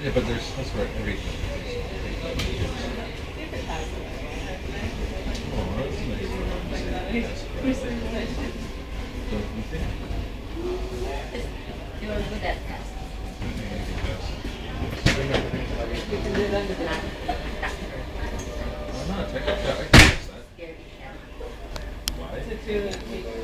Yeah, but that's where everything is. Oh, that's nice. Don't you think? You're good at that. Why not? I can fix that. Scared. Why?